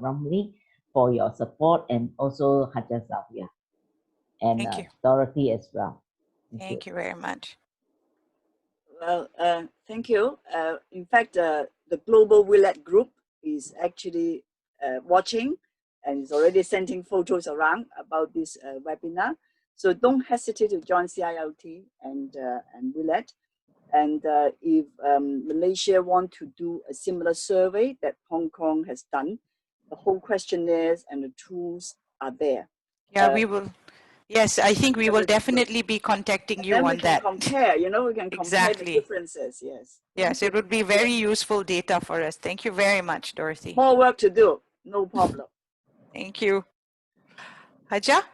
Speaker 4: Ramli, for your support, and also Hajjah Zawiah, and Dorothy as well.
Speaker 1: Thank you very much.
Speaker 5: Well, thank you. In fact, the global WiLAT group is actually watching and is already sending photos around about this webinar. So don't hesitate to join CILT and WiLAT. And if Malaysia want to do a similar survey that Hong Kong has done, the whole questionnaires and the tools are there.
Speaker 1: Yeah, we will. Yes, I think we will definitely be contacting you on that.
Speaker 5: Then we can compare, you know, we can compare the differences, yes.
Speaker 1: Yes, it would be very useful data for us. Thank you very much, Dorothy.
Speaker 5: More work to do, no problem.
Speaker 1: Thank you. Hajjah?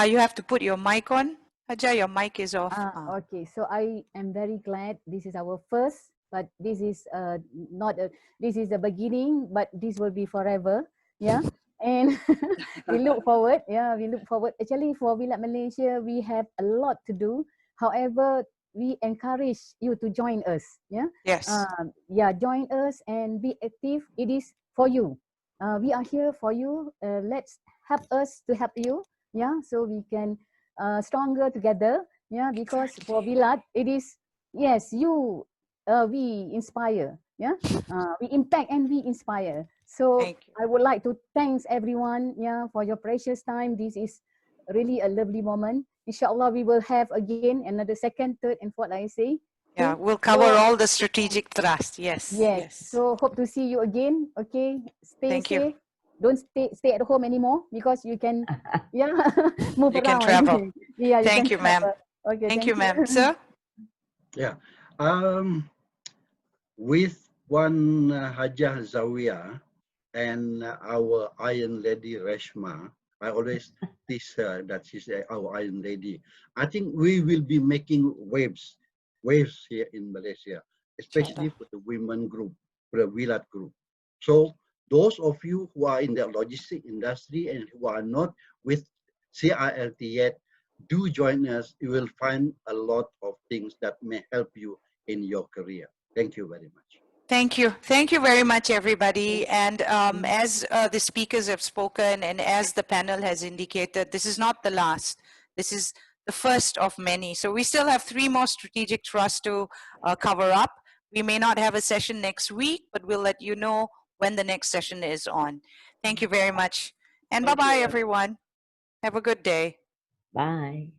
Speaker 1: You have to put your mic on. Hajjah, your mic is off.
Speaker 2: Okay, so I am very glad this is our first, but this is this is the beginning, but this will be forever, yeah. And we look forward, we look forward. Actually, for WiLAT Malaysia, we have a lot to do. However, we encourage you to join us, yeah.
Speaker 1: Yes.
Speaker 2: Join us and be active. It is for you. We are here for you. Let's help us to help you, yeah. So we can stronger together, yeah. Because for WiLAT, it is yes, you. We inspire, yeah. We impact and we inspire. So I would like to thank everyone, yeah, for your precious time. This is really a lovely moment. Inshallah, we will have again another second, third, and fourth, I say.
Speaker 1: Yeah, we'll cover all the strategic thrust. Yes.
Speaker 2: Yes. So hope to see you again. Okay. Stay safe. Don't stay at home anymore because you can, move around.
Speaker 1: You can travel.
Speaker 2: Yeah.
Speaker 1: Thank you, ma'am.
Speaker 2: Okay.
Speaker 1: Thank you, ma'am. Sir?
Speaker 3: Yeah. With one Hajjah Zawiah and our Iron Lady Reshma, I always tease her that she's our Iron Lady. I think we will be making waves waves here in Malaysia, especially for the women group, for the WiLAT group. So those of you who are in the logistic industry and who are not with CILT yet, do join us. You will find a lot of things that may help you in your career. Thank you very much.
Speaker 1: Thank you. Thank you very much, everybody. And as the speakers have spoken and as the panel has indicated, this is not the last. This is the first of many. So we still have 3 more strategic trusts to cover up. We may not have a session next week, but we'll let you know when the next session is on. Thank you very much. And
Speaker 5: Thank
Speaker 1: bye-bye,
Speaker 5: you.
Speaker 1: everyone. Have a good day.
Speaker 4: Bye.